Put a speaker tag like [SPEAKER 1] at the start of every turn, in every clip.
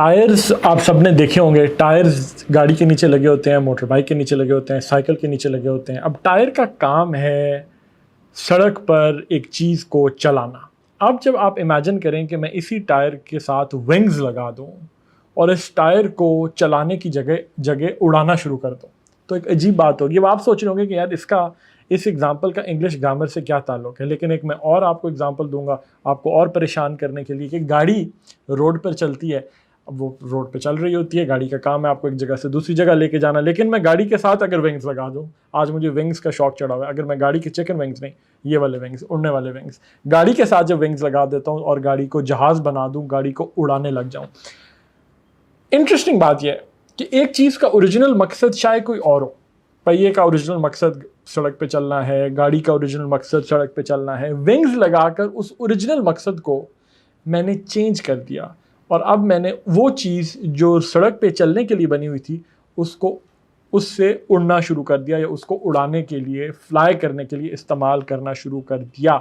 [SPEAKER 1] Tyres आप सबने देखे होंगे। टायर्स गाड़ी के नीचे लगे होते हैं, मोटर बाइक के नीचे लगे होते हैं, साइकिल के नीचे लगे होते हैं। अब टायर का काम है सड़क पर एक चीज़ को चलाना। अब जब आप इमेजिन करें कि मैं इसी टायर के साथ विंग्स लगा दूं और इस टायर को चलाने की जगह जगह उड़ाना शुरू कर दूं, तो एक अजीब बात होगी। अब आप सोच रहे होंगे कि यार इसका इस एग्जाम्पल का इंग्लिश ग्रामर से क्या ताल्लुक है, लेकिन एक मैं और आपको एग्जाम्पल दूंगा आपको और परेशान करने के लिए कि गाड़ी रोड पर चलती है। अब वो रोड पे चल रही होती है, गाड़ी का काम है आपको एक जगह से दूसरी जगह लेके जाना, लेकिन मैं गाड़ी के साथ अगर विंग्स लगा दूं, आज मुझे विंग्स का शौक चढ़ा हुआ है, अगर मैं गाड़ी के चिकन विंग्स नहीं, ये वाले विंग्स, उड़ने वाले विंग्स, गाड़ी के साथ जब विंग्स लगा देता हूं और गाड़ी को जहाज बना दूं, गाड़ी को उड़ाने लग जाऊं। इंटरेस्टिंग बात यह है कि एक चीज़ का ओरिजिनल मकसद शायद कोई और हो। पहिए का ओरिजिनल मकसद सड़क पे चलना है, गाड़ी का ओरिजिनल मकसद सड़क पे चलना है। विंग्स लगाकर उस ओरिजिनल मकसद को मैंने चेंज कर दिया और अब मैंने वो चीज़ जो सड़क पे चलने के लिए बनी हुई थी उसको उससे उड़ना शुरू कर दिया, या उसको उड़ाने के लिए, फ्लाई करने के लिए इस्तेमाल करना शुरू कर दिया।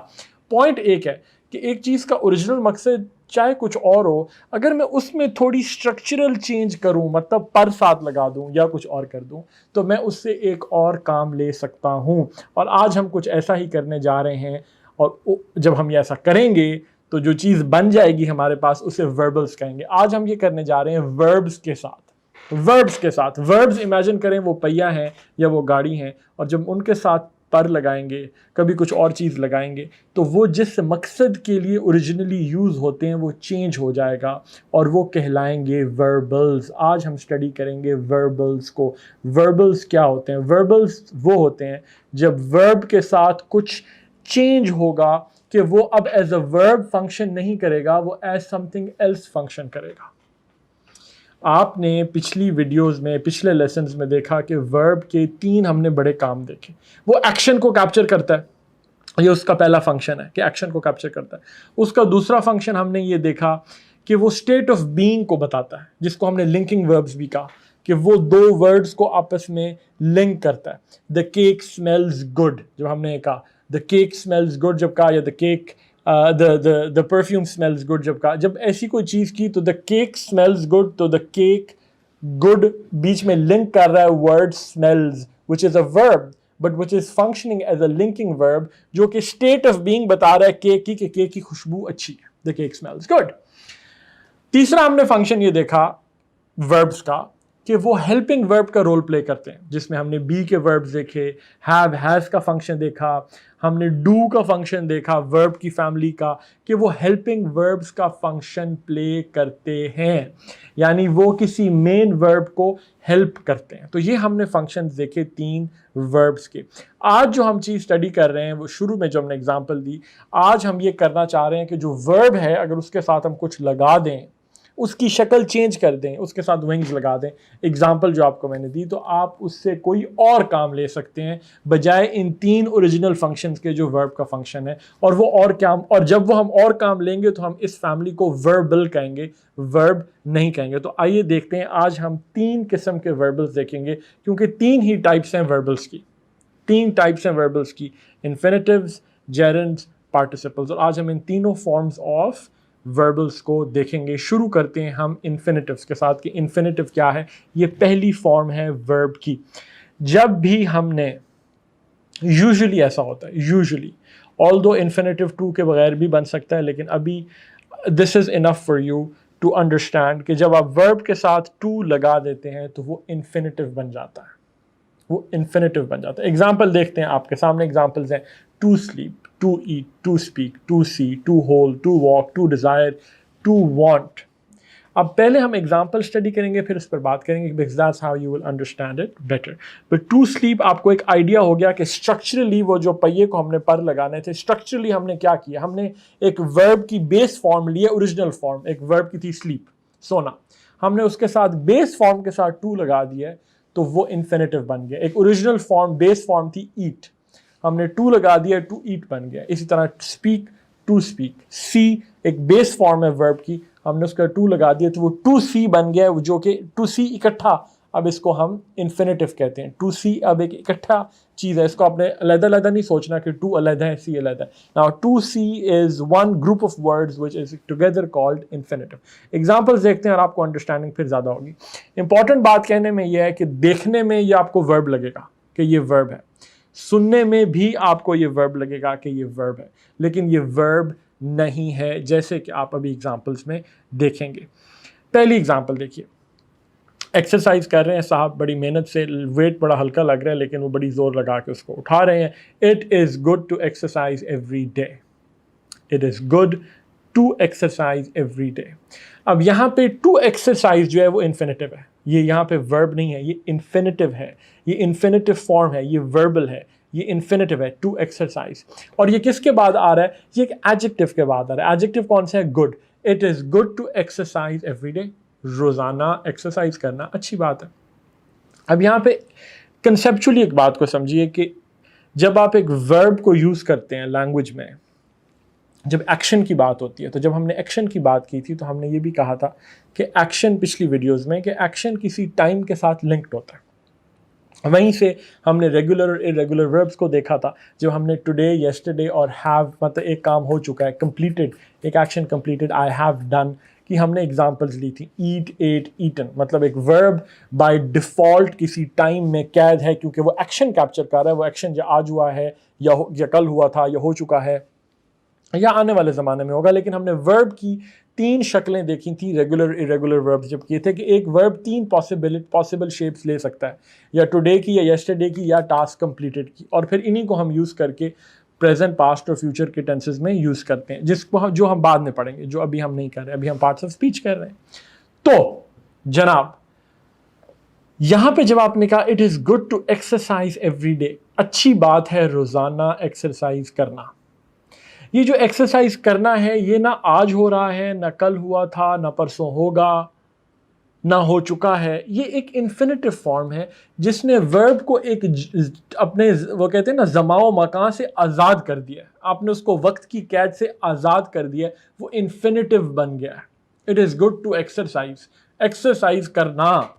[SPEAKER 1] पॉइंट एक है कि एक चीज़ का ओरिजिनल मकसद चाहे कुछ और हो, अगर मैं उसमें थोड़ी स्ट्रक्चरल चेंज करूं, मतलब पर साथ लगा दूं या कुछ और कर दूं, तो मैं उससे एक और काम ले सकता हूं। और आज हम कुछ ऐसा ही करने जा रहे हैं, और जब हम ऐसा करेंगे तो जो चीज़ बन जाएगी हमारे पास उसे वर्बल्स कहेंगे। आज हम ये करने जा रहे हैं वर्ब्स के साथ। वर्ब्स के साथ, वर्ब्स इमेजिन करें वो पहिया है या वो गाड़ी है, और जब उनके साथ पर लगाएंगे, कभी कुछ और चीज़ लगाएंगे, तो वो जिस मकसद के लिए ओरिजिनली यूज़ होते हैं वो चेंज हो जाएगा और वो कहलाएंगे वर्बल्स। आज हम स्टडी करेंगे वर्बल्स को। वर्बल्स क्या होते हैं? वर्बल्स वो होते हैं जब वर्ब के साथ कुछ चेंज होगा कि वो अब एज अ वर्ब फंक्शन नहीं करेगा, वो एज समथिंग एल्स फंक्शन करेगा। आपने पिछली वीडियोस में, पिछले लेसन्स में देखा कि वर्ब के 3 हमने बड़े काम देखे। वो एक्शन को कैप्चर करता है, ये उसका पहला फंक्शन है कि एक्शन को कैप्चर करता है। उसका दूसरा फंक्शन हमने ये देखा कि वो स्टेट ऑफ बीइंग को बताता है, जिसको हमने लिंकिंग वर्ब्स भी कहा, कि वो दो वर्ड्स को आपस में लिंक करता है। द केक स्मेल्स गुड, जब हमने कहा द केक स्मेल्स गुड जब कहा, या the cake the perfume smells good जब कहा, जब ऐसी कोई चीज़ की तो द केक स्मेल्स गुड, तो द केक गुड बीच में लिंक कर रहा है word smells, which is a verb but which is functioning as a linking verb, जो कि स्टेट ऑफ बीइंग बता रहा है केक की, कि केक की खुशबू अच्छी है, द केक स्मेल्स गुड। तीसरा हमने फंक्शन ये देखा वर्ब्स का कि वो हेल्पिंग वर्ब का रोल प्ले करते हैं, जिसमें हमने बी के वर्ब्स देखे, हैव हैज का फंक्शन देखा, हमने डू का फंक्शन देखा वर्ब की फैमिली का, कि वो हेल्पिंग वर्ब्स का फंक्शन प्ले करते हैं, यानी वो किसी मेन वर्ब को हेल्प करते हैं। तो ये हमने फंक्शंस देखे 3 वर्ब्स के। आज जो हम चीज़ स्टडी कर रहे हैं, वो शुरू में जो हमने एग्जांपल दी, आज हम ये करना चाह रहे हैं कि जो वर्ब है अगर उसके साथ हम कुछ लगा दें, उसकी शक्ल चेंज कर दें, उसके साथ विंग्स लगा दें, एग्जाम्पल जो आपको मैंने दी, तो आप उससे कोई और काम ले सकते हैं बजाय इन 3 ओरिजिनल फंक्शंस के जो वर्ब का फंक्शन है। और वो और काम, और जब वो हम और काम लेंगे तो हम इस फैमिली को वर्बल कहेंगे, वर्ब नहीं कहेंगे। तो आइए देखते हैं, आज हम 3 किस्म के वर्बल्स देखेंगे, क्योंकि 3 ही टाइप्स हैं वर्बल्स की, 3 टाइप्स हैं वर्बल्स की, इन्फिनिटिव्स, जेरेंड्स, पार्टिसिपल्स। और आज हम इन तीनों फॉर्म्स ऑफ वर्बल्स को देखेंगे। शुरू करते हैं हम इन्फिनिटिव्स के साथ कि इन्फिनिटिव क्या है। ये पहली फॉर्म है वर्ब की। जब भी हमने, यूजुअली ऐसा होता है, यूजुअली, ऑल्दो इन्फिनिटिव टू के बगैर भी बन सकता है, लेकिन अभी this is enough for you to understand कि जब आप वर्ब के साथ टू लगा देते हैं तो वो इन्फिनिटिव बन जाता है, वो इन्फिनिटिव बन जाता है। एग्जाम्पल देखते हैं, आपके सामने एग्जाम्पल्स हैं। To sleep, to eat, to speak, to see, to hold, to walk, to desire, to want. अब पहले हम एग्जाम्पल स्टडी करेंगे, फिर उस पर बात करेंगे, because that's how you will understand it better. But to sleep, आपको एक आइडिया हो गया कि स्ट्रक्चरली वो जो पहिए को हमने पर लगाने थे, स्ट्रक्चरली हमने क्या किया, हमने एक वर्ब की बेस फॉर्म ली है, ओरिजिनल फॉर्म एक वर्ब की थी स्लीप, सोना, हमने उसके साथ बेस फॉर्म के साथ टू लगा दिया, तो वो इन्फिनिटिव बन गया। एक ओरिजिनल फॉर्म, बेस फॉर्म थी ईट, हमने टू लगा दिया, टू ईट बन गया। इसी तरह स्पीक, टू स्पीक, सी एक बेस फॉर्म है वर्ब की, हमने उसका टू लगा दिया तो वो टू सी बन गया, जो कि टू सी इकट्ठा अब इसको हम इन्फिनेटिव कहते हैं। टू सी अब एक इकट्ठा चीज़ है, इसको आपने अलग-अलग नहीं सोचना कि टू अलग है, सी अलग है। Now to see is one group of words which is together called infinitive. Examples देखते हैं और आपको अंडरस्टैंडिंग फिर ज़्यादा होगी। इंपॉर्टेंट बात कहने में यह है कि देखने में ये आपको वर्ब लगेगा कि ये वर्ब है, सुनने में भी आपको ये वर्ब लगेगा कि ये वर्ब है, लेकिन ये वर्ब नहीं है, जैसे कि आप अभी एग्जांपल्स में देखेंगे। पहली एग्जांपल देखिए, एक्सरसाइज कर रहे हैं साहब, बड़ी मेहनत से, वेट बड़ा हल्का लग रहा है लेकिन वो बड़ी जोर लगा के उसको उठा रहे हैं। It is good to exercise every day. It is good to exercise every day. अब यहाँ पे टू एक्सरसाइज जो है वो इन्फिनेटिव है, ये यहाँ पे वर्ब नहीं है, ये इन्फिनेटिव है, ये इन्फिनेटिव फॉर्म है, ये वर्बल है, ये इन्फिनेटिव है टू एक्सरसाइज। और ये किसके बाद आ रहा है? ये एक एडजेक्टिव के बाद आ रहा है। एडजेक्टिव कौन सा है? Good. It is good to exercise every day. रोज़ाना एक्सरसाइज करना अच्छी बात है। अब यहाँ पे कंसेप्चुअली एक बात को समझिए कि जब आप एक वर्ब को यूज़ करते हैं लैंग्वेज में, जब एक्शन की बात होती है, तो जब हमने एक्शन की बात की थी तो हमने ये भी कहा था कि एक्शन, पिछली वीडियोस में, कि एक्शन किसी टाइम के साथ लिंक्ड होता है। वहीं से हमने रेगुलर और इरेगुलर वर्ब्स को देखा था, जो हमने टुडे, येस्टरडे और हैव, मतलब एक काम हो चुका है, कंप्लीटेड, एक action completed, I have done की हमने एग्जांपल्स ली थी। ईट, एट, ईटन, मतलब एक वर्ब बाय डिफ़ॉल्ट किसी टाइम में कैद है, क्योंकि वो एक्शन कैप्चर कर रहा है। वो एक्शन जो आज हुआ है या कल हुआ था या हो चुका है या आने वाले ज़माने में होगा। लेकिन हमने वर्ब की तीन शक्लें देखी थी, रेगुलर इरेगुलर वर्ब जब किए थे, कि एक वर्ब तीन पॉसिबल शेप्स ले सकता है, या टुडे की, या येस्टरडे की, या टास्क कंप्लीटेड की। और फिर इन्हीं को हम यूज़ करके प्रेजेंट, पास्ट और फ्यूचर के टेंसेस में यूज़ करते हैं, जो हम बाद में पढ़ेंगे, जो अभी हम नहीं कर रहे, अभी हम पार्ट्स ऑफ स्पीच कर रहे हैं। तो जनाब, यहाँ पे जब आपने कहा it is good to exercise every day, अच्छी बात है रोज़ाना एक्सरसाइज करना। ये जो एक्सरसाइज करना है, ये ना आज हो रहा है, ना कल हुआ था, ना परसों होगा, ना हो चुका है। ये एक इन्फिनेटिव फॉर्म है जिसने वर्ब को एक अपने, वो कहते हैं ना, ज़माओ मकान से आज़ाद कर दिया है। आपने उसको वक्त की कैद से आज़ाद कर दिया है, वो इन्फिनेटिव बन गया है। It is good to exercise, exercise करना।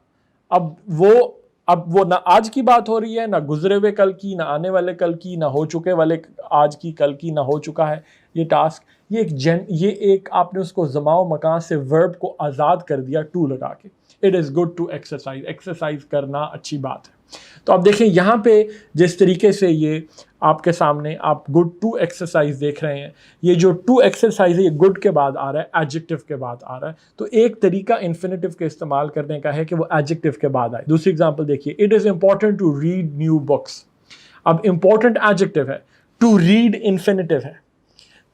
[SPEAKER 1] अब वो ना आज की बात हो रही है, ना गुजरे हुए कल की, ना आने वाले कल की, ना हो चुके वाले आज की, कल की, ना हो चुका है ये टास्क। ये एक आपने उसको जमाओ मकान से वर्ब को आज़ाद कर दिया टू लगा के। It is good to exercise, exercise करना अच्छी बात है। तो आप देखें यहाँ पे जिस तरीके से ये आपके सामने आप गुड टू एक्सरसाइज देख रहे हैं, ये जो टू एक्सरसाइज है ये गुड के बाद आ रहा है, एडजेक्टिव के बाद आ रहा है। तो एक तरीका इन्फिनेटिव के इस्तेमाल करने का है कि वो एडजेक्टिव के बाद आए। दूसरी एग्जांपल देखिए, it is important to read new books. अब इंपॉर्टेंट एडजेक्टिव है, टू रीड इन्फिनेटिव है,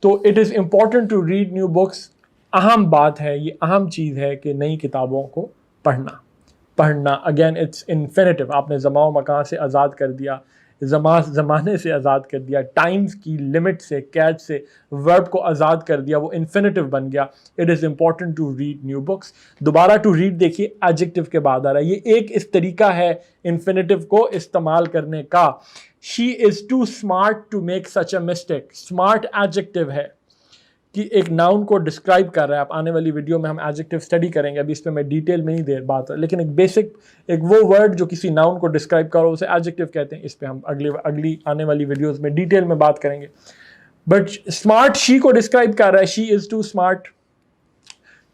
[SPEAKER 1] तो it is important to read new books. अहम बात है, ये अहम चीज़ है कि नई किताबों को पढ़ना। अगेन इट्स इन्फिनेटिव, आपने ज़माओ मकान से आज़ाद कर दिया, ज़माने से आज़ाद कर दिया, टाइम्स की लिमिट से, कैद से वर्ब को आज़ाद कर दिया, वो इन्फिनेटिव बन गया। It is important to read new books. दोबारा टू रीड देखिए, एडजेक्टिव के बाद आ रहा है। ये एक इस तरीका है इन्फिनेटिव को इस्तेमाल करने का। She is too smart to make such a mistake, smart adjective है कि एक नाउन को डिस्क्राइब कर रहा है। आप आने वाली वीडियो में हम एडजेक्टिव स्टडी करेंगे, अभी इस पर मैं डिटेल में नहीं दे बात है, लेकिन एक बेसिक, एक वो वर्ड जो किसी नाउन को डिस्क्राइब करो उसे एडजेक्टिव कहते हैं। इस पर हम अगली आने वाली वीडियोस में डिटेल में बात करेंगे। बट स्मार्ट शी को डिस्क्राइब कर रहा है, she is too smart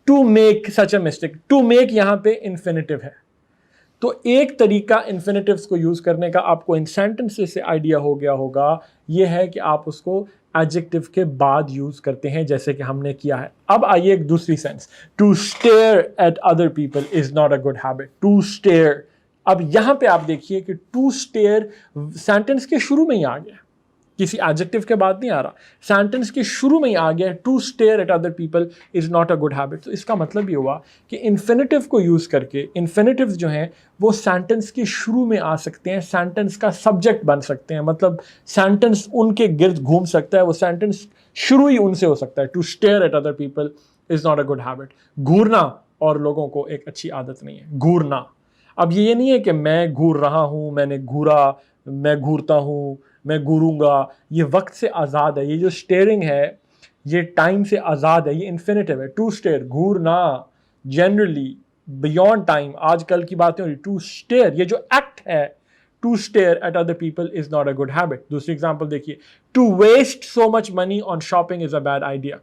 [SPEAKER 1] to make such a mistake. To make यहाँ पे इन्फिनेटिव है। तो एक तरीका इन्फिनेटिव्स को यूज़ करने का आपको इन सेंटेंसेस से आइडिया हो गया होगा, ये है कि आप उसको एडजेक्टिव के बाद यूज़ करते हैं, जैसे कि हमने किया है। अब आइए एक दूसरी sense, to stare at other people is not a good habit. To stare, अब यहाँ पे आप देखिए कि टू स्टेयर सेंटेंस के शुरू में ही आ गया, किसी एडजेक्टिव के बाद नहीं आ रहा, सेंटेंस के शुरू में ही आ गया। To stare at other people is not a good habit. तो इसका मतलब ये हुआ कि इन्फिनेटिव को यूज़ करके, इन्फिनेटिव्स जो हैं वो सेंटेंस के शुरू में आ सकते हैं, सेंटेंस का सब्जेक्ट बन सकते हैं, मतलब सेंटेंस उनके गिर्द घूम सकता है, वो सेंटेंस शुरू ही उनसे हो सकता है। To stare at other people is not a good habit. घूरना और लोगों को एक अच्छी आदत नहीं है, घूरना। अब ये नहीं है कि मैं घूर रहा हूँ, मैंने घूरा, मैं घूरता हूँ, मैं घूरूंगा। ये वक्त से आज़ाद है, ये जो स्टेयरिंग है ये टाइम से आज़ाद है, ये इन्फिनेटिव है। टू स्टेयर, घूरना, जनरली बियॉन्ड टाइम, आजकल की बातें हो रही, टू स्टेयर, ये जो एक्ट है to stare at other people is not a good habit. दूसरी एग्जांपल देखिए, to waste so much money on shopping is a bad idea.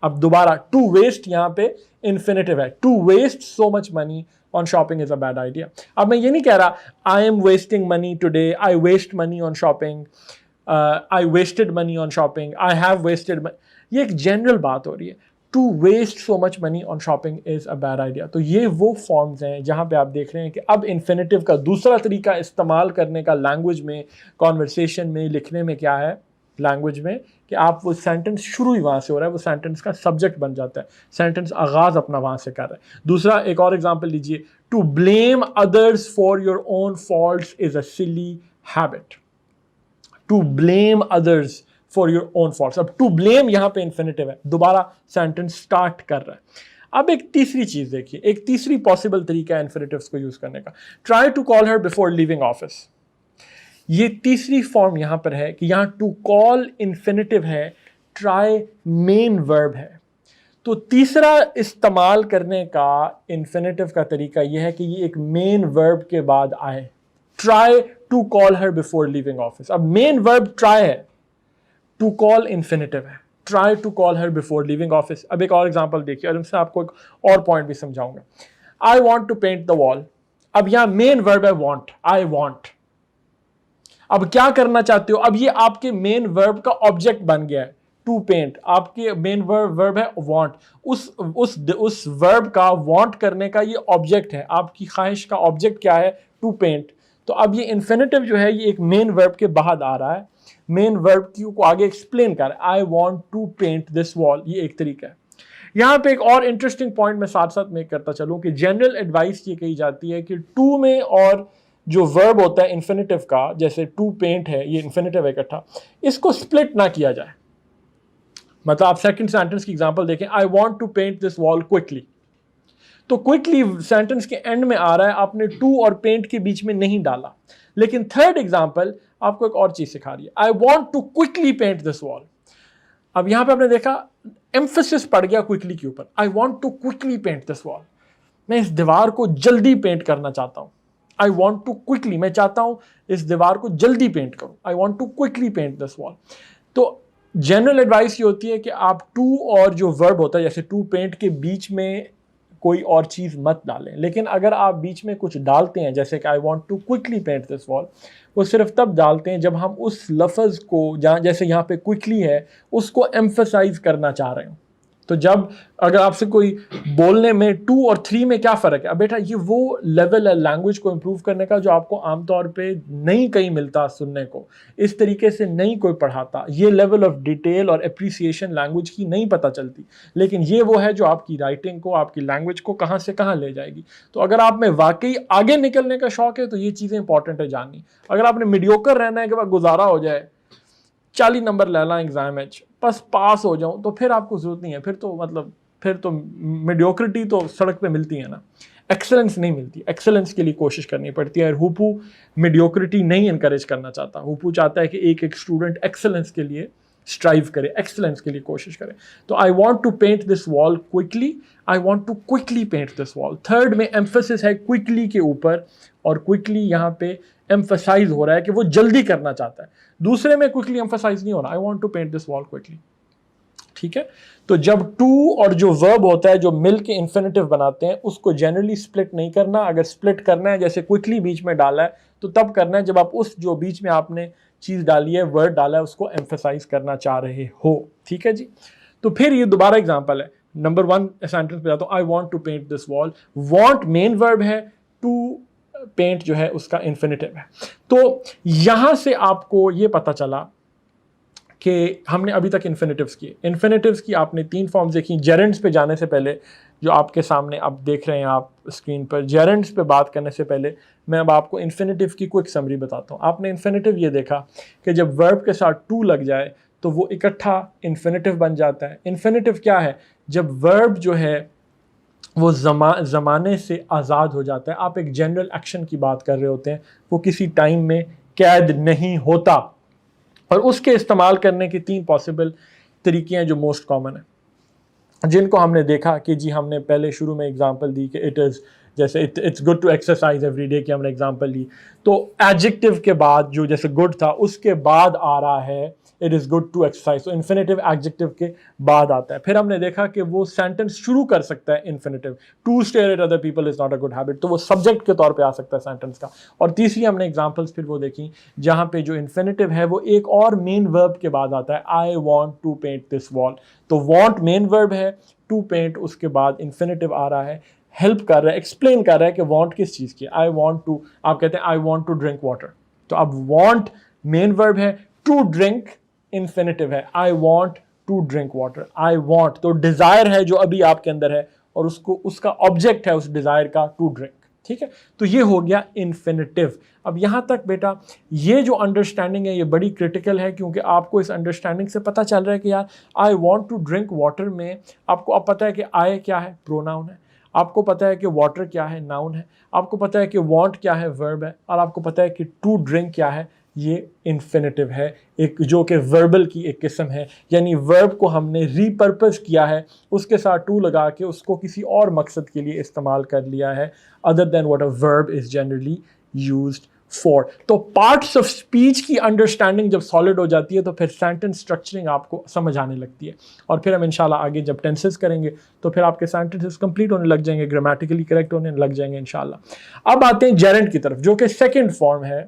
[SPEAKER 1] अब दोबारा टू वेस्ट यहां पे इन्फिनेटिव है, to waste so much money on shopping is a bad idea. अब मैं ये नहीं कह रहा I am wasting money today, I waste money on shopping, I wasted money on shopping, I have wasted money, ये एक general बात हो रही है। To waste so much money on shopping is a bad idea. तो ये वो forms हैं जहां पे आप देख रहे हैं कि अब इन्फिनेटिव का दूसरा तरीका इस्तेमाल करने का लैंग्वेज में, कॉन्वर्सेशन में, लिखने में क्या है लैंग्वेज में, कि आप वो सेंटेंस शुरू ही वहां से हो रहा है, वो सेंटेंस का सब्जेक्ट बन जाता है, सेंटेंस आगाज अपना वहां से कर रहा है। दूसरा एक और एग्जांपल लीजिए, to blame others for your own faults is a silly habit. To blame others for your own faults, अब टू ब्लेम यहां पे इन्फिनेटिव है, दोबारा सेंटेंस स्टार्ट कर रहा है। अब एक तीसरी चीज देखिए, एक तीसरी पॉसिबल तरीका है इन्फिनेटिव्स को यूज करने का, try to call her before leaving office. ये तीसरी फॉर्म यहां पर है कि यहां टू कॉल इन्फिनेटिव है, ट्राई मेन वर्ब है। तो तीसरा इस्तेमाल करने का इन्फिनेटिव का तरीका यह है कि ये एक मेन वर्ब के बाद आए, try to call her before leaving office. अब मेन वर्ब ट्राई है, टू कॉल इन्फिनेटिव है, try to call her before leaving office. अब एक और एग्जांपल देखिए और उनसे आपको एक और पॉइंट भी समझाऊंगा। I want to paint the wall, अब यहां मेन वर्ब है वॉन्ट, आई वॉन्ट। अब क्या करना चाहते हो, अब ये आपके मेन वर्ब का ऑब्जेक्ट बन गया है, टू पेंट, आपके मेन वर्ब है वांट, उस वर्ब का वांट करने का ये ऑब्जेक्ट है, आपकी ख्वाहिश का ऑब्जेक्ट क्या है, टू पेंट। तो अब ये इन्फिनेटिव जो है ये एक मेन वर्ब के बाद आ रहा है, मेन वर्ब को आगे एक्सप्लेन कर रहा है, I want to paint this wall, ये एक तरीका है। यहां पे एक और इंटरेस्टिंग पॉइंट मैं साथ साथ मेक करता चलूं कि जनरल एडवाइस ये कही जाती है कि टू में और जो वर्ब होता है इन्फिनेटिव का, जैसे टू पेंट है, ये इन्फिनेटिव है इकट्ठा, इसको स्प्लिट ना किया जाए। मतलब आप सेकंड सेंटेंस की एग्जांपल देखें, I want to paint this wall quickly, तो क्विकली सेंटेंस के एंड में आ रहा है, आपने टू और पेंट के बीच में नहीं डाला। लेकिन थर्ड एग्जांपल आपको एक और चीज सिखा रही है, I want to quickly paint this wall. अब यहां पे आपने देखा एम्फेसिस पड़ गया क्विकली के ऊपर, I want to quickly paint this wall, मैं इस दीवार को जल्दी पेंट करना चाहता हूं। आई वॉन्ट टू क्विकली, मैं चाहता हूं इस दीवार को जल्दी पेंट करूं, I want to quickly paint this wall. तो जनरल एडवाइस ये होती है कि आप टू और जो वर्ब होता है जैसे टू पेंट के बीच में कोई और चीज मत डालें। लेकिन अगर आप बीच में कुछ डालते हैं जैसे कि I want to quickly paint this wall, वो सिर्फ तब डालते हैं जब हम उस लफ्ज को, जहाँ जैसे यहाँ पे क्विकली है, उसको एम्फसाइज करना चाह रहे हो। तो जब अगर आपसे कोई बोलने में टू और थ्री में क्या फ़र्क है, अब बेटा ये वो लेवल है लैंग्वेज को इम्प्रूव करने का जो आपको आमतौर पे नहीं कहीं मिलता सुनने को, इस तरीके से नहीं कोई पढ़ाता, ये लेवल ऑफ डिटेल और अप्रिसिएशन लैंग्वेज की नहीं पता चलती। लेकिन ये वो है जो आपकी राइटिंग को, आपकी लैंग्वेज को कहाँ से कहाँ ले जाएगी। तो अगर आप में वाकई आगे निकलने का शौक है तो ये चीज़ें इंपॉर्टेंट है जाननी। अगर आपने मीडियोकर रहना है कि वह गुजारा हो जाए, 40 नंबर ले ला एग्जाम में, बस पास हो जाऊं, तो फिर आपको जरूरत नहीं है, फिर तो मीडियोक्रिटी तो सड़क पे मिलती है ना, एक्सेलेंस नहीं मिलती। एक्सेलेंस के लिए कोशिश करनी पड़ती है। हुपू मीडियोक्रिटी नहीं इनकरेज करना चाहता, हुपू चाहता है कि एक एक स्टूडेंट एक्सेलेंस के लिए स्ट्राइव करे, एक्सेलेंस के लिए कोशिश करे। तो I want to paint this wall quickly, I want to quickly paint this wall. Third में एम्फेसिस है क्विकली के ऊपर, और क्विकली यहाँ पे एम्फसाइज हो रहा है कि वो जल्दी करना चाहता है। दूसरे में क्विकली एम्फसाइज नहीं हो रहा, I want to paint this wall quickly. ठीक है, तो जब टू और जो वर्ब होता है जो मिल के इन्फिनेटिव बनाते हैं, उसको जनरली स्प्लिट नहीं करना। अगर स्प्लिट करना है, जैसे क्विकली बीच में डाला है, तो तब करना है जब आप उस जो बीच में आपने चीज डाली है, वर्ड डाला है, उसको एम्फसाइज करना चाह रहे हो। ठीक है जी। तो फिर ये दोबारा एग्जांपल है, नंबर 1 सेंटेंस पे जाता हूं, I want to paint this wall. Want main verb है, टू पेंट जो है उसका इन्फिनेटिव है। तो यहां से आपको ये पता चला कि हमने अभी तक इन्फिनेटिव्स किए। इन्फिनेटिव्स की आपने 3 फॉर्म्स देखी। जेरेंड्स पे जाने से पहले, जो आपके सामने आप देख रहे हैं आप स्क्रीन पर, जेरेंड्स पे बात करने से पहले मैं अब आपको इन्फिनेटिव की क्विक समरी बताता हूँ। आपने इन्फिनेटिव ये देखा कि जब वर्ब के साथ टू लग जाए तो वो इकट्ठा इन्फिनेटिव बन जाता है। इन्फिनेटिव क्या है? जब वर्ब जो है वो ज़माने से आज़ाद हो जाता है। आप एक जनरल एक्शन की बात कर रहे होते हैं, वो किसी टाइम में कैद नहीं होता, और उसके इस्तेमाल करने की 3 पॉसिबल तरीके हैं जो मोस्ट कॉमन है, जिनको हमने देखा कि जी हमने पहले शुरू में एग्जांपल दी कि इट इज़ जैसे it's good to exercise every day की हमने एग्जांपल ली, तो एडजेक्टिव के बाद जो जैसे गुड था उसके बाद आ रहा है it is good to exercise, तो इन्फिनेटिव एडजेक्टिव के बाद आता है। फिर हमने देखा कि वो सेंटेंस शुरू कर सकता है infinitive, to stare at other people is not a good habit, तो वो सब्जेक्ट के तौर पे आ सकता है सेंटेंस का। और तीसरी हमने एग्जांपल्स फिर वो देखी जहां पे जो इन्फिनेटिव है वो एक और मेन वर्ब के बाद आता है, I want to paint this wall, तो वॉन्ट मेन वर्ब है, टू पेंट उसके बाद इन्फिनेटिव आ रहा है, हेल्प कर रहा है, एक्सप्लेन कर रहा है कि वांट किस चीज की, आई वांट टू, आप कहते हैं I want to drink water, तो अब वांट मेन वर्ब है, टू ड्रिंक इन्फिनेटिव है, I want to drink water, I want तो डिजायर है जो अभी आपके अंदर है और उसको उसका ऑब्जेक्ट है उस डिजायर का टू ड्रिंक, ठीक है। तो ये हो गया इन्फिनेटिव। अब यहां तक बेटा ये जो अंडरस्टैंडिंग है ये बड़ी क्रिटिकल है, क्योंकि आपको इस अंडरस्टैंडिंग से पता चल रहा है कि यार I want to drink water में आपको अब पता है कि आई क्या है, प्रोनाउन है, आपको पता है कि वाटर क्या है, नाउन है, आपको पता है कि वांट क्या है, वर्ब है, और आपको पता है कि टू ड्रिंक क्या है, ये इन्फिनेटिव है, एक जो कि वर्बल की एक किस्म है, यानी वर्ब को हमने रीपर्पस किया है, उसके साथ टू लगा के उसको किसी और मकसद के लिए इस्तेमाल कर लिया है other than what a verb is generally used for. तो पार्ट्स ऑफ स्पीच की अंडरस्टैंडिंग जब सॉलिड हो जाती है तो फिर सेंटेंस स्ट्रक्चरिंग आपको समझ आने लगती है, और फिर हम इंशाल्लाह आगे जब टेंसेस करेंगे तो फिर आपके सेंटेंसेस कंप्लीट होने लग जाएंगे, ग्रामेटिकली करेक्ट होने लग जाएंगे इंशाल्लाह। अब आते हैं जेरेंट की तरफ, जो कि सेकेंड फॉर्म है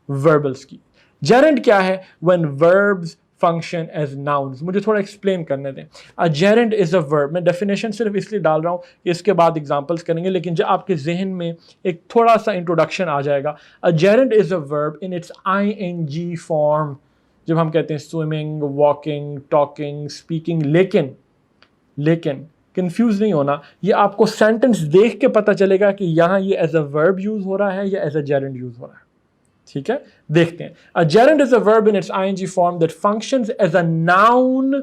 [SPEAKER 1] वर्बल्स की। जेरेंट क्या है? When verbs function as nouns. मुझे थोड़ा एक्सप्लेन करने दें। A gerund is a verb, मैं डेफिनेशन सिर्फ इसलिए डाल रहा हूँ कि इसके बाद एग्जांपल्स करेंगे, लेकिन जब आपके जहन में एक थोड़ा सा इंट्रोडक्शन आ जाएगा। A gerund is a verb in its ing form, जब हम कहते हैं स्विमिंग, वॉकिंग, टॉकिंग, स्पीकिंग। लेकिन कंफ्यूज नहीं होना, ये आपको सेंटेंस देख के पता चलेगा कि यहाँ ये एज अ वर्ब यूज हो रहा है या एज अ जेरेंट यूज हो रहा है, ठीक है। देखते हैं। A gerund is a verb in its ing form that functions as a noun.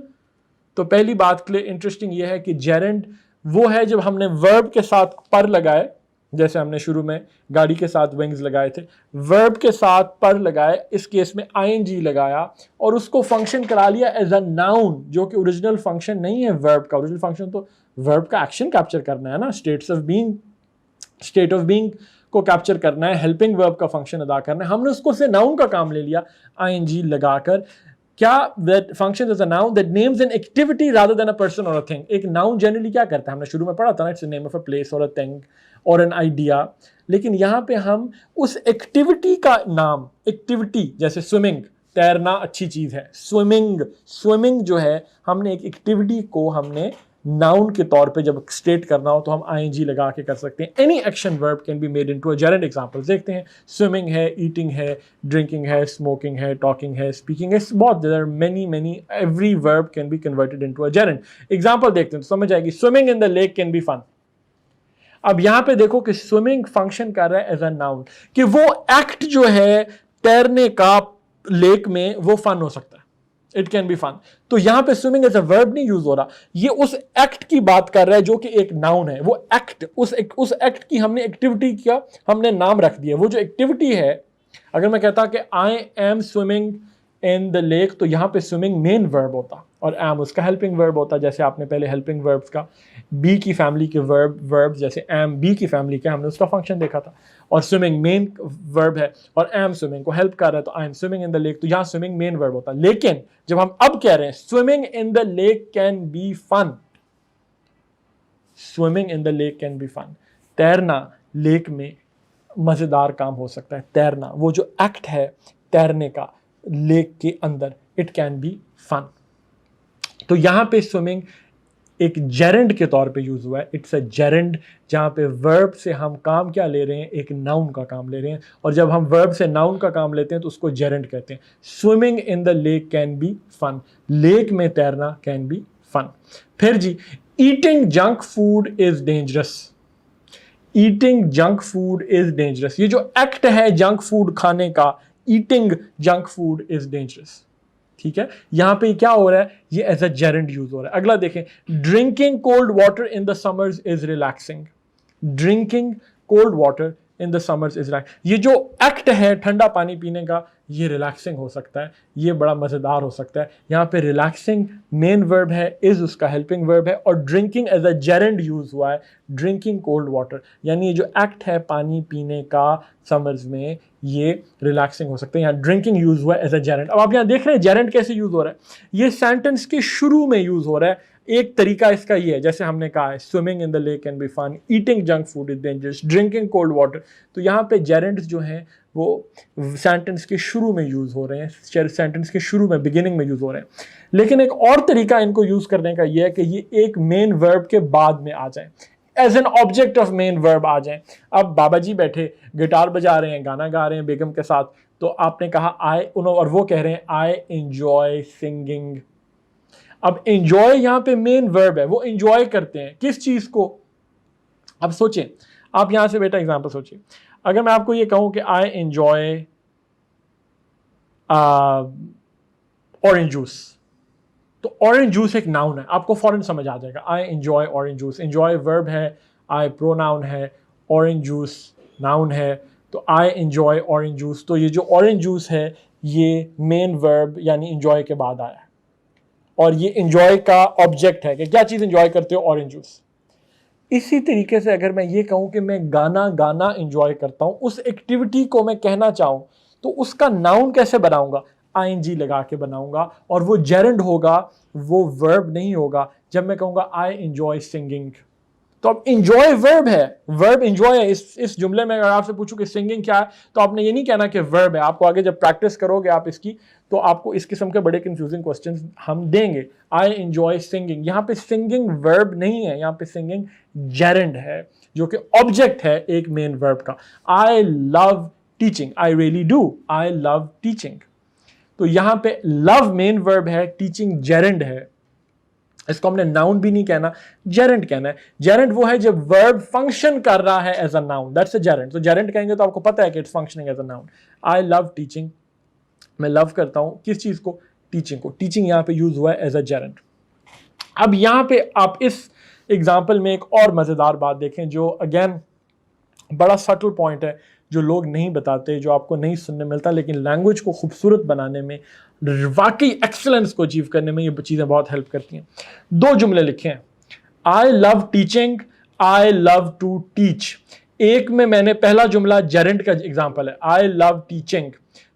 [SPEAKER 1] तो पहली बात के लिए इंटरेस्टिंग ये है कि जेरेंट वो है जब हमने वर्ब के साथ पर लगाए, जैसे हमने शुरू में गाड़ी के साथ विंग्स लगाए थे, वर्ब के साथ पर लगाए, इस केस में ing लगाया और उसको फंक्शन करा लिया एज अ नाउन, जो कि ओरिजिनल फंक्शन नहीं है वर्ब का। ओरिजिनल फंक्शन तो वर्ब का एक्शन कैप्चर करना है ना, स्टेट ऑफ बीइंग को कैप्चर करना है, हेल्पिंग वर्ब का फंक्शन अदा करना है। हमने उसको से नाउन का काम ले लिया ing लगाकर। क्या that function is a noun that names an activity rather than a person और अ थिंग। एक नाउन जनरली क्या करता है, हमने शुरू में पढ़ा था ना, it's the name of a place और अ थिंग और एन आइडिया, लेकिन यहां पे हम उस एक्टिविटी का नाम, एक्टिविटी जैसे स्विमिंग, तैरना अच्छी चीज है, स्विमिंग जो है, हमने एक एक्टिविटी को हमने नाउन के तौर पे जब स्टेट करना हो तो हम ing लगा के कर सकते हैं। Any action verb can be made into a Geraint. Examples देखते हैं। स्विमिंग है, ईटिंग है, ड्रिंकिंग है, स्मोकिंग है, टॉकिंग है, स्पीकिंग है, बहुत there are many every verb can be converted into a gerund. Example देखते हैं तो समझ आएगी। Swimming in the lake can be fun. अब यहां पे देखो कि स्विमिंग फंक्शन कर रहा है एज अ नाउन, कि वो एक्ट जो है तैरने का लेक में वो फन हो सकता है, इट कैन बी फन। तो यहां पे स्विमिंग एज अ वर्ब नहीं यूज हो रहा, ये उस एक्ट की बात कर रहा है जो कि एक नाउन है। वो एक्ट, उस एक्ट की हमने एक्टिविटी का हमने नाम रख दिया। वो जो एक्टिविटी है, अगर मैं कहता कि I am swimming in the lake, तो यहां पे स्विमिंग मेन वर्ब होता और एम उसका हेल्पिंग वर्ब होता। जैसे आपने पहले हेल्पिंग वर्ब्स का बी की फैमिली के वर्ब जैसे एम बी की फैमिली के, हमने उसका फंक्शन देखा था। और स्विमिंग मेन वर्ब है और एम स्विमिंग को हेल्प कर रहा है, तो I am swimming in the lake, तो यहां स्विमिंग मेन वर्ब होता। लेकिन जब हम अब कह रहे हैं swimming in the lake can be fun, swimming in the lake can be fun, तैरना लेक में मजेदार काम हो सकता है। तैरना, वो जो एक्ट है तैरने का लेक के अंदर, इट कैन बी फन। तो यहां पे स्विमिंग एक जेरेंट के तौर पे यूज हुआ है। इट्स अ जेरेंट, जहां पे वर्ब से हम काम क्या ले रहे हैं, एक नाउन का काम ले रहे हैं, और जब हम वर्ब से नाउन का काम लेते हैं तो उसको जेरेंट कहते हैं। Swimming in the lake can be fun, lake में तैरना कैन बी फन। फिर जी, eating junk food is dangerous, eating junk food is dangerous. ये जो एक्ट है जंक फूड खाने का, eating junk food is dangerous, ठीक है। यहां पे क्या हो रहा है, ये एज अ जेरेंट यूज हो रहा है। अगला देखें, drinking cold water in the summers is relaxing, drinking cold water in the summers is ये जो एक्ट है ठंडा पानी पीने का, ये रिलैक्सिंग हो सकता है, ये बड़ा मज़ेदार हो सकता है। यहाँ पे रिलैक्सिंग मेन वर्ब है, इज उसका हेल्पिंग वर्ब है, और drinking as a gerund use हुआ है, ड्रिंकिंग कोल्ड वाटर, यानी ये जो एक्ट है पानी पीने का समर्स में, ये रिलैक्सिंग हो सकता है। यहाँ ड्रिंकिंग यूज हुआ है एज अ जेरेंड। अब आप यहाँ देख रहे हैं जेरेंड कैसे यूज हो रहा है, ये सेंटेंस के शुरू में यूज हो रहा है। एक तरीका इसका ये है, जैसे हमने कहा है swimming in the lake can be fun, eating junk food is dangerous, drinking cold water, तो यहाँ पे जेरेंड्स जो हैं वो सेंटेंस के शुरू में यूज हो रहे हैं, सेंटेंस के शुरू में, बिगिनिंग में यूज हो रहे हैं। लेकिन एक और तरीका इनको यूज करने का ये है कि ये एक मेन वर्ब के बाद में आ जाए, as an object of main verb आ जाए। अब बाबा जी बैठे गिटार बजा रहे हैं, गाना गा रहे हैं बेगम के साथ, तो आपने कहा आई, और वो कह रहे हैं आई एंजॉय सिंगिंग। अब एंजॉय यहां पे मेन वर्ब है, वो एंजॉय करते हैं किस चीज को। अब सोचें, आप यहां से बेटा एग्जांपल सोचिए, अगर मैं आपको ये कहूं कि आई एंजॉय ऑरेंज जूस, तो ऑरेंज जूस एक नाउन है, आपको फौरन समझ आ जाएगा। I enjoy orange juice, enjoy verb है, आई प्रोनाउन है, ऑरेंज जूस नाउन है, तो आई एंजॉय ऑरेंज जूस। तो ये जो ऑरेंज जूस है ये मेन वर्ब यानी एंजॉय के बाद आया है, और ये एंजॉय का ऑब्जेक्ट है कि क्या चीज़ एंजॉय करते हो, ऑरेंज जूस। इसी तरीके से अगर मैं ये कहूं कि मैं गाना गाना एंजॉय करता हूं, उस एक्टिविटी को मैं कहना चाहूं, तो उसका नाउन कैसे बनाऊंगा, आईएनजी लगा के बनाऊंगा, और वो जेरेंड होगा, वो वर्ब नहीं होगा। जब मैं कहूंगा आई एंजॉय सिंगिंग, तो अब इंजॉय वर्ब है, वर्ब इंजॉय है। इस जुमले में अगर आपसे पूछूं कि सिंगिंग क्या है, तो आपने ये नहीं कहना कि वर्ब है। आपको आगे जब प्रैक्टिस करोगे आप इसकी, तो आपको इस किस्म के बड़े कंफ्यूजिंग क्वेश्चंस हम देंगे। आई एंजॉय सिंगिंग, यहाँ पे सिंगिंग वर्ब नहीं है, यहाँ पे सिंगिंग जेरेंड है, जो कि ऑब्जेक्ट है एक मेन वर्ब का। आई love teaching, I really do, I love teaching. तो यहाँ पे लव मेन वर्ब है, टीचिंग जेरेंड है। इसको हमने नाउन भी नहीं कहना, जेरेंड कहना है। जेरेंड वो है जब वर्ब फंक्शन कर रहा है as a noun, that's a gerund. तो जेरेंड कहेंगे तो आपको पता है कि it's functioning as a noun. I love teaching, मैं लव करता हूं किस चीज को, टीचिंग को। टीचिंग यहां पे यूज हुआ है एज अ जेरेंड। अब यहां पे आप इस एग्जाम्पल में एक और मजेदार बात देखें, जो अगेन बड़ा सटल पॉइंट है, जो लोग नहीं बताते, जो आपको नहीं सुनने मिलता, लेकिन लैंग्वेज को खूबसूरत बनाने में, वाकई एक्सेलेंस को अचीव करने में ये चीज़ें बहुत हेल्प करती हैं। दो जुमले लिखे हैं, I love teaching, I love to teach. एक में मैंने पहला जुमला जेरेंड का एग्जाम्पल है, आई लव टीचिंग।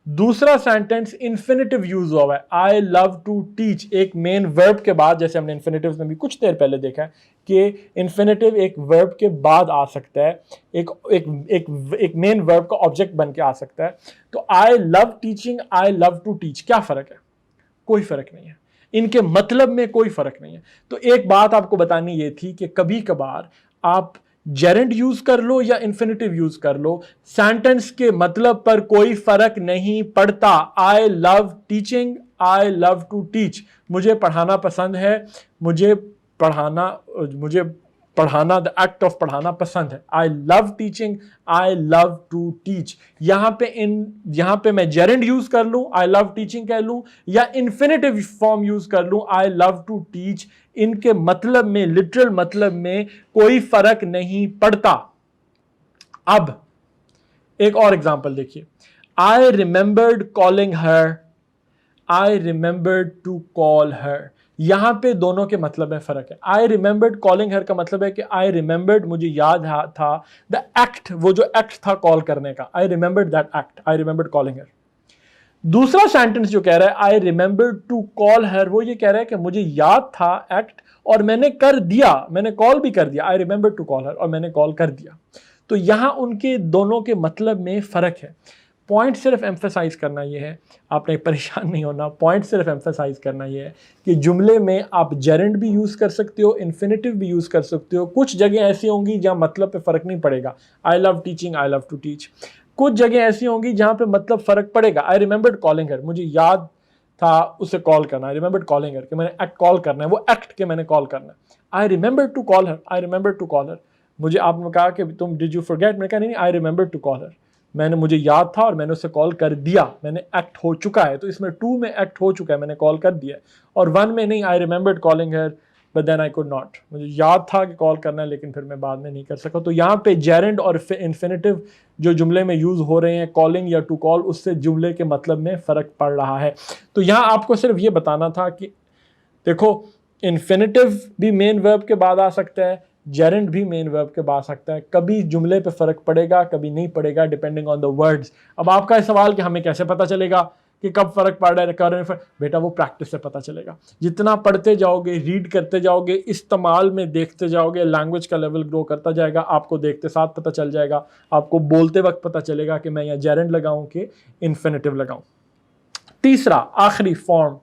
[SPEAKER 1] दूसरा सेंटेंस इन्फिनेटिव यूज हुआ है, आई लव टू टीच, एक मेन वर्ब के बाद, जैसे हमने इन्फिनेटिव में भी कुछ देर पहले देखा है कि इन्फिनेटिव एक वर्ब के बाद आ सकता है, एक एक एक, एक मेन वर्ब का ऑब्जेक्ट बन के आ सकता है। तो I love teaching, I love to teach, क्या फर्क है? कोई फर्क नहीं है, इनके मतलब में कोई फर्क नहीं है। तो एक बात आपको बतानी ये थी कि कभी कभार आप जेरेंड यूज कर लो या इन्फिनेटिव यूज कर लो, सेंटेंस के मतलब पर कोई फर्क नहीं पड़ता। I love teaching, I love to teach, मुझे पढ़ाना पसंद है, मुझे पढ़ाना द एक्ट ऑफ पढ़ाना पसंद है। I love teaching, I love to teach. यहां पे मैं जेरेंड यूज कर लूं, आई लव टीचिंग कह लूं, या इन्फिनेटिव फॉर्म यूज कर लूं, आई लव टू टीच, इनके मतलब में, लिटरल मतलब में कोई फर्क नहीं पड़ता। अब एक और एग्जांपल देखिए, I remembered calling her, I remembered to call her. यहां पे दोनों के मतलब में फर्क है। आई रिमेंबर्ड कॉलिंग हर का मतलब है कि आई रिमेंबर्ड, मुझे याद था, द एक्ट, वो जो एक्ट था कॉल करने का, I remembered that act, I remembered calling her. दूसरा सेंटेंस जो कह रहा है I remembered to call her, वो ये कह रहा है कि मुझे याद था एक्ट और मैंने कर दिया, मैंने कॉल भी कर दिया, I remembered to call her, और मैंने कॉल कर दिया। तो यहां उनके दोनों के मतलब में फर्क है। पॉइंट सिर्फ एम्फेसाइज करना ये है, आपने परेशान नहीं होना, पॉइंट सिर्फ एम्फेसाइज करना ये है कि जुमले में आप जेरेंड भी यूज कर सकते हो, इन्फिनेटिव भी यूज कर सकते हो। कुछ जगह ऐसी होंगी जहां मतलब पे फर्क नहीं पड़ेगा, I love teaching, I love to teach. कुछ जगह ऐसी होंगी जहां पे मतलब फर्क पड़ेगा, आई रिमेंबर्ड कॉलिंग हर, मुझे याद था उसे कॉल करना, आई रिमेंबर्ड कॉलिंग हर, कि मैंने एक्ट कॉल करना है, वो एक्ट के मैंने कॉल करना है। I remembered to call her, I remembered to call her, मुझे आपने कहा कि तुम डिड यू फॉरगेट, मैंने कहा नहीं, I remembered to call her, मैंने, मुझे याद था और मैंने उसे कॉल कर दिया, मैंने एक्ट हो चुका है। तो इसमें 2 में एक्ट हो चुका है, मैंने कॉल कर दिया, और 1 में नहीं, I remembered calling her, but then I could not, मुझे याद था कि कॉल करना है लेकिन फिर मैं बाद में नहीं कर सका। तो यहाँ पे जेरेंड और इन्फिनेटिव जो जुमले में यूज़ हो रहे हैं, कॉलिंग या टू कॉल, उससे जुमले के मतलब में फ़र्क पड़ रहा है। तो यहाँ आपको सिर्फ ये बताना था कि देखो, इन्फिनेटिव भी मेन वर्ब के बाद आ सकता है, जेरेंड भी मेन वर्ब के बाद आ सकता है, कभी जुमले पे फ़र्क पड़ेगा कभी नहीं पड़ेगा, डिपेंडिंग ऑन द वर्ड्स। अब आपका सवाल कि हमें कैसे पता चलेगा कि कब फ़र्क पड़ रहा है, कर रहे हैं, बेटा वो प्रैक्टिस से पता चलेगा। जितना पढ़ते जाओगे, रीड करते जाओगे, इस्तेमाल में देखते जाओगे, लैंग्वेज का लेवल ग्रो करता जाएगा, आपको देखते साथ पता चल जाएगा, आपको बोलते वक्त पता चलेगा कि मैं यहाँ जेरेंड लगाऊं कि इन्फिनेटिव लगाऊं। तीसरा आखिरी form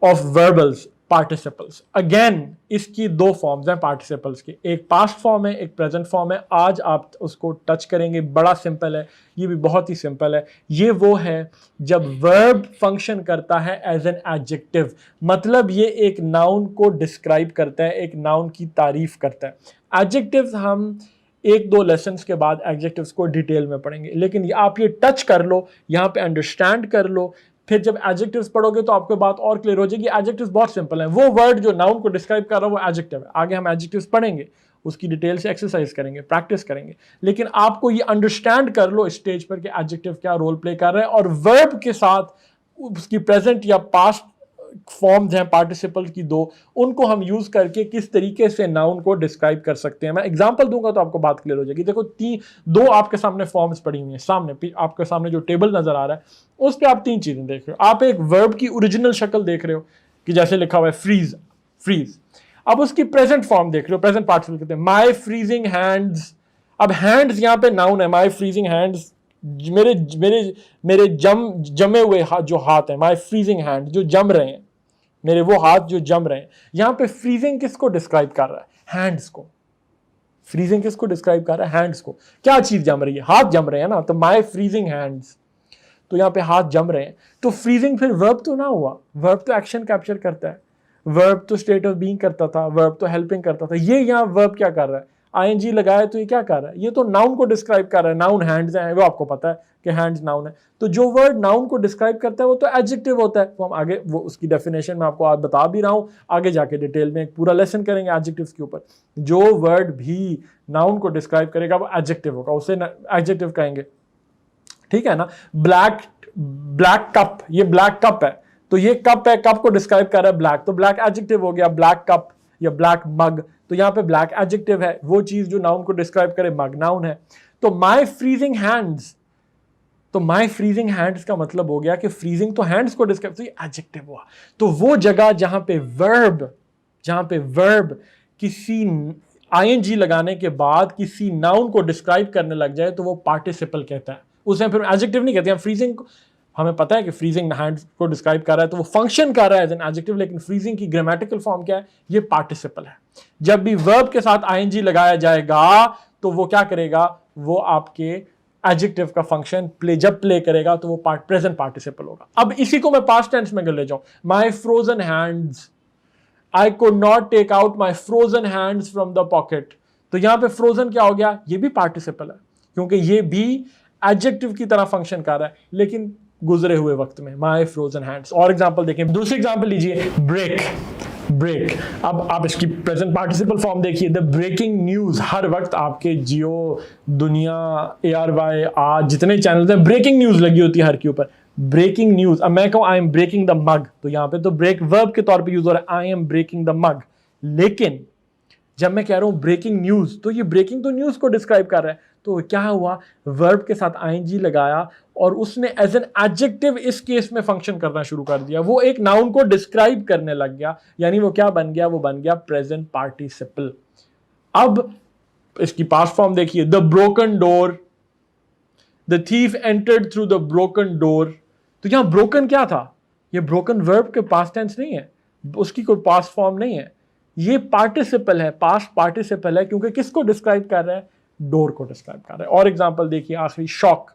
[SPEAKER 1] of verbals, participles. Again इसकी दो फॉर्म्स हैं पार्टिसिपल्स की, एक पास्ट फॉर्म है, एक प्रेजेंट फॉर्म है। आज आप उसको टच करेंगे, बड़ा सिंपल है, ये भी बहुत ही सिंपल है। ये वो है जब वर्ब फंक्शन करता है एज एन एडजेक्टिव, मतलब ये एक नाउन को डिस्क्राइब करता है, एक नाउन की तारीफ करता है। एडजेक्टिव्स हम एक दो लेसन्स के बाद एडजेक्टिव्स को डिटेल में पढ़ेंगे, लेकिन आप ये टच कर लो, यहाँ पे अंडरस्टैंड कर लो, फिर जब एडजेक्टिव्स पढ़ोगे तो आपको बात और क्लियर हो जाएगी। एडजेक्टिव्स बहुत सिंपल है, वो वर्ड जो नाउन को डिस्क्राइब कर रहा है वो एडजेक्टिव है। आगे हम एडजेक्टिव्स पढ़ेंगे, उसकी डिटेल से एक्सरसाइज करेंगे, प्रैक्टिस करेंगे, लेकिन आपको ये अंडरस्टैंड कर लो स्टेज पर कि एडजेक्टिव क्या रोल प्ले कर रहा है, और वर्ब के साथ उसकी प्रेजेंट या पास्ट फॉर्म्स हैं पार्टिसिपल की दो, उनको हम यूज करके किस तरीके से नाउन को डिस्क्राइब कर सकते हैं। मैं एग्जांपल दूंगा तो आपको बात क्लियर हो जाएगी। देखो दो आपके सामने फॉर्म्स पड़ी हुई हैं, सामने आपके सामने जो टेबल नजर आ रहा है उस पर आप तीन चीजें देख रहे हो। आप एक वर्ब की ओरिजिनल शक्ल देख रहे हो कि जैसे लिखा हुआ है फ्रीज, फ्रीज। अब उसकी प्रेजेंट फॉर्म देख रहे हो, प्रेजेंट पार्टिसिपल कहते हैं माई फ्रीजिंग हैंड्स। अब हैंड्स यहाँ पे नाउन है, माई फ्रीजिंग हैंड्स, मेरे मेरे मेरे जमे हुए जो हाथ हैं, माई फ्रीजिंग हैंड, जो जम रहे हैं, मेरे वो हाथ जो जम रहे हैं। यहां पे फ्रीजिंग किसको डिस्क्राइब कर रहा है? हैंड्स को। फ्रीजिंग किसको डिस्क्राइब कर रहा है? हैंड्स को। क्या चीज जम रही है? हाथ जम रहे हैं ना, तो माई फ्रीजिंग हैंड्स, तो यहां पे हाथ जम रहे हैं। तो फ्रीजिंग फिर वर्ब तो ना हुआ, वर्ब तो एक्शन कैप्चर करता है, वर्ब तो स्टेट ऑफ बीइंग करता था, वर्ब तो हेल्पिंग करता था। ये यहां वर्ब क्या कर रहा है? आईएनजी लगाया तो ये क्या कर रहा है? ये तो नाउन को डिस्क्राइब कर रहा है। नाउन हैंड्स है, वो आपको पता है कि हैंड्स नाउन है। तो जो वर्ड नाउन को डिस्क्राइब करता है वो तो एडजेक्टिव होता है। तो हम आगे वो उसकी डेफिनेशन में आपको आज बता भी रहा हूं, आगे जाके डिटेल में एक पूरा लेसन करेंगे एडजेक्टिव्स के ऊपर। जो वर्ड भी नाउन को डिस्क्राइब करेगा वो एडजेक्टिव होगा, उसे एडजेक्टिव कहेंगे, ठीक है ना। ब्लैक कप, ये ब्लैक कप है, तो ये कप है, कप को डिस्क्राइब कर रहा है ब्लैक, तो ब्लैक एडजेक्टिव हो गया। ब्लैक कप या ब्लैक मग, तो यहां पे ब्लैक एडजेक्टिव है, वो चीज जो नाउन को डिस्क्राइब करे, मग नाउन है। तो माई फ्रीजिंग हैंड्स, तो माई फ्रीजिंग हैंड्स का मतलब हो गया कि फ्रीजिंग तो हैंड्स को डिस्क्राइब, तो ये एडजेक्टिव हुआ। तो वो जगह जहां पे वर्ब किसी आईएनजी लगाने के बाद किसी नाउन को डिस्क्राइब करने लग जाए तो वो पार्टिसिपल कहता है, उसे फिर एडजेक्टिव नहीं कहते हैं। फ्रीजिंग हमें पता है कि फ्रीजिंग हैंड्स को डिस्क्राइब कर रहा है तो वो फंक्शन कर रहा है एज एन एडजेक्टिव, लेकिन फ्रीजिंग की ग्रामेटिकल फॉर्म क्या है? ये पार्टिसिपल है। जब भी वर्ब के साथ आईएनजी लगाया जाएगा तो वो क्या करेगा? वो आपके एडजेक्टिव का फंक्शन जब प्ले करेगा तो वो प्रेजेंट पार्टिसिपल होगा। अब इसी को मैं पास्ट टेंस में ले जाऊं, my frozen hands, I could not take out my frozen hands from the pocket. तो यहां पे फ्रोजन क्या हो गया? ये भी पार्टिसिपल है, क्योंकि ये भी एडजेक्टिव की तरह फंक्शन कर रहा है, लेकिन गुजरे हुए वक्त में। माई फ्रोजन हैंड्स। और एग्जांपल देखें, दूसरी एग्जांपल लीजिए, ब्रेक। ब्रेक, अब आप इसकी प्रेजेंट पार्टिसिपल फॉर्म देखिए, द ब्रेकिंग न्यूज। हर वक्त आपके जियो, दुनिया, ARY, आज जितने चैनल हैं, ब्रेकिंग न्यूज लगी होती है हर के ऊपर। Breaking news. अब मैं कहूं I am breaking the mug, तो यहां पे तो ब्रेक वर्ब के तौर पे यूज हो रहा है, आई एम ब्रेकिंग द मग। लेकिन जब मैं कह रहा हूं ब्रेकिंग न्यूज, तो ये ब्रेकिंग तो न्यूज को डिस्क्राइब कर रहा है। तो क्या हुआ? वर्ब के साथ आईएनजी लगाया और उसने एज एन एडजेक्टिव इस केस में फंक्शन करना शुरू कर दिया। वो एक नाउन को डिस्क्राइब करने लग गया, यानी वो क्या बन गया? वो बन गया प्रेजेंट पार्टिसिपल। अब इसकी पास्ट फॉर्म देखिए, the broken door, the thief entered through the broken door. तो यहां ब्रोकन क्या था? ये ब्रोकन वर्ब के पास्ट टेंस नहीं है, उसकी कोई पास्ट फॉर्म नहीं है, ये पार्टिसिपल है, पास्ट पार्टिसिपल है, क्योंकि किसको डिस्क्राइब कर रहा है? डोर को डिस्क्राइब कर रहा है। और एग्जांपल देखिए आखिरी, शॉक,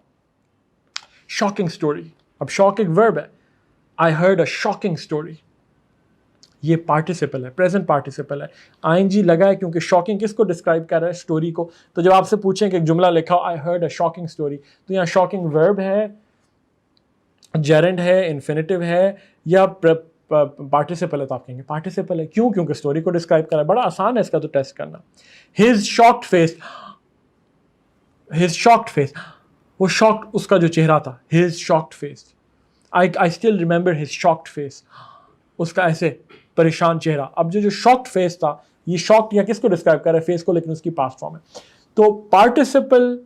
[SPEAKER 1] शॉकिंग स्टोरी। अब शॉक एक वर्ब है, I heard a shocking story, ये पार्टिसिपल है, प्रेजेंट पार्टिसिपल है, आईएनजी लगा है, क्योंकि शॉकिंग किसको डिस्क्राइब कर रहा है? स्टोरी को। तो जब आपसे पूछें कि एक जुमला लिखा I heard a shocking story, तो यहां शॉकिंग वर्ब है, जेरेंड है, इन्फिनेटिव है, या पार्टिसिपल है तो आप कहेंगे पार्टिसिपल है, क्यों? क्योंकि स्टोरी को डिस्क्राइब कर रहा है, बड़ा आसान है इसका तो टेस्ट करना। His shocked face, his shocked face, वो शॉक्ड उसका जो चेहरा था, his shocked face, I still remember his shocked face, उसका ऐसे परेशान चेहरा। अब जो शॉक्ड फेस था, ये शॉक्ड या किसको डिस्क्राइब कर रहा है? फेस को, लेकिन उसकी पास्ट फॉर्म है। तो पार्टिसिपल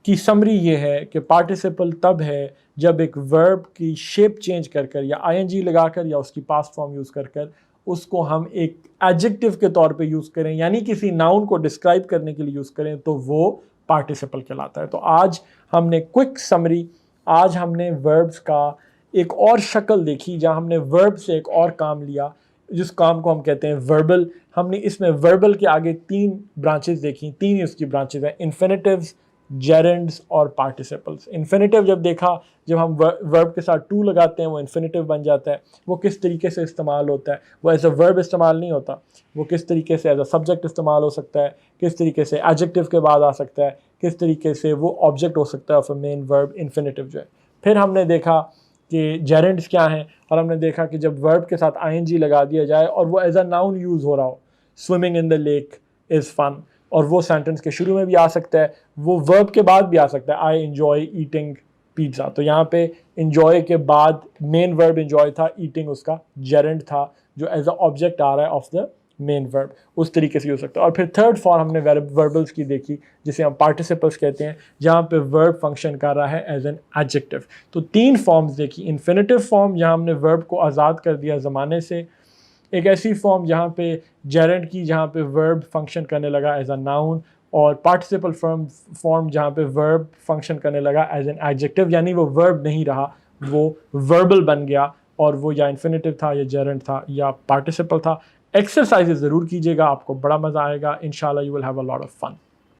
[SPEAKER 1] की समरी ये है कि पार्टिसिपल तब है जब एक वर्ब की शेप चेंज कर कर या आईएनजी लगाकर या उसकी पास्ट फॉर्म यूज़ कर कर उसको हम एक एडजेक्टिव के तौर पे यूज़ करें, यानी किसी नाउन को डिस्क्राइब करने के लिए यूज़ करें, तो वो पार्टिसिपल कहलाता है। तो आज हमने क्विक समरी, आज हमने वर्ब्स का एक और शक्ल देखी जहाँ हमने वर्ब से एक और काम लिया, जिस काम को हम कहते हैं वर्बल। हमने इसमें वर्बल के आगे 3 ब्रांचेस देखी, 3 ही उसकी ब्रांचेस हैं, इन्फिनिटिव्स, जेरेंड्स और पार्टिसिपल्स। इन्फिनिटिव जब देखा, जब हम वर्ब के साथ टू लगाते हैं वो इन्फिनिटिव बन जाता है। वो किस तरीके से इस्तेमाल होता है, वो एज अ वर्ब इस्तेमाल नहीं होता, वो किस तरीके से एज अ सब्जेक्ट इस्तेमाल हो सकता है, किस तरीके से एडजेक्टिव के बाद आ सकता है, किस तरीके से वो ऑब्जेक्ट हो सकता है of a main verb, infinitive जो है। फिर हमने देखा कि जेरेंड्स क्या हैं, और हमने देखा कि जब वर्ब के साथ आईएनजी लगा दिया जाए और वो एज अ नाउन यूज़ हो रहा हो, swimming in the lake is fun, और वो सेंटेंस के शुरू में भी आ सकता है, वो वर्ब के बाद भी आ सकता है, आई एंजॉय ईटिंग पिज़्ज़ा। तो यहाँ पे एंजॉय के बाद मेन वर्ब एंजॉय था, ईटिंग उसका जेरेंड था जो एज अ ऑब्जेक्ट आ रहा है ऑफ द मेन वर्ब, उस तरीके से हो सकता है। और फिर थर्ड फॉर्म हमने वर्बल्स की देखी जिसे हम पार्टिसिपल्स कहते हैं, जहाँ पे वर्ब फंक्शन कर रहा है एज एन एडजेक्टिव। तो 3 फॉर्म्स देखी, इन्फिनिटिव फॉर्म जहाँ हमने वर्ब को आज़ाद कर दिया ज़माने से, एक ऐसी फॉर्म जहाँ पे जेरेंड की, जहाँ पे वर्ब फंक्शन करने लगा एज अ नाउन, और पार्टिसिपल फॉर्म जहाँ पे वर्ब फंक्शन करने लगा एज एन एडजेक्टिव, यानी वो वर्ब नहीं रहा, वो वर्बल बन गया, और वो या इन्फिनिटिव था या जेरेंड था या पार्टिसिपल था। एक्सरसाइजेज ज़रूर कीजिएगा, आपको बड़ा मज़ा आएगा। इंशाल्लाह you will have a lot of fun.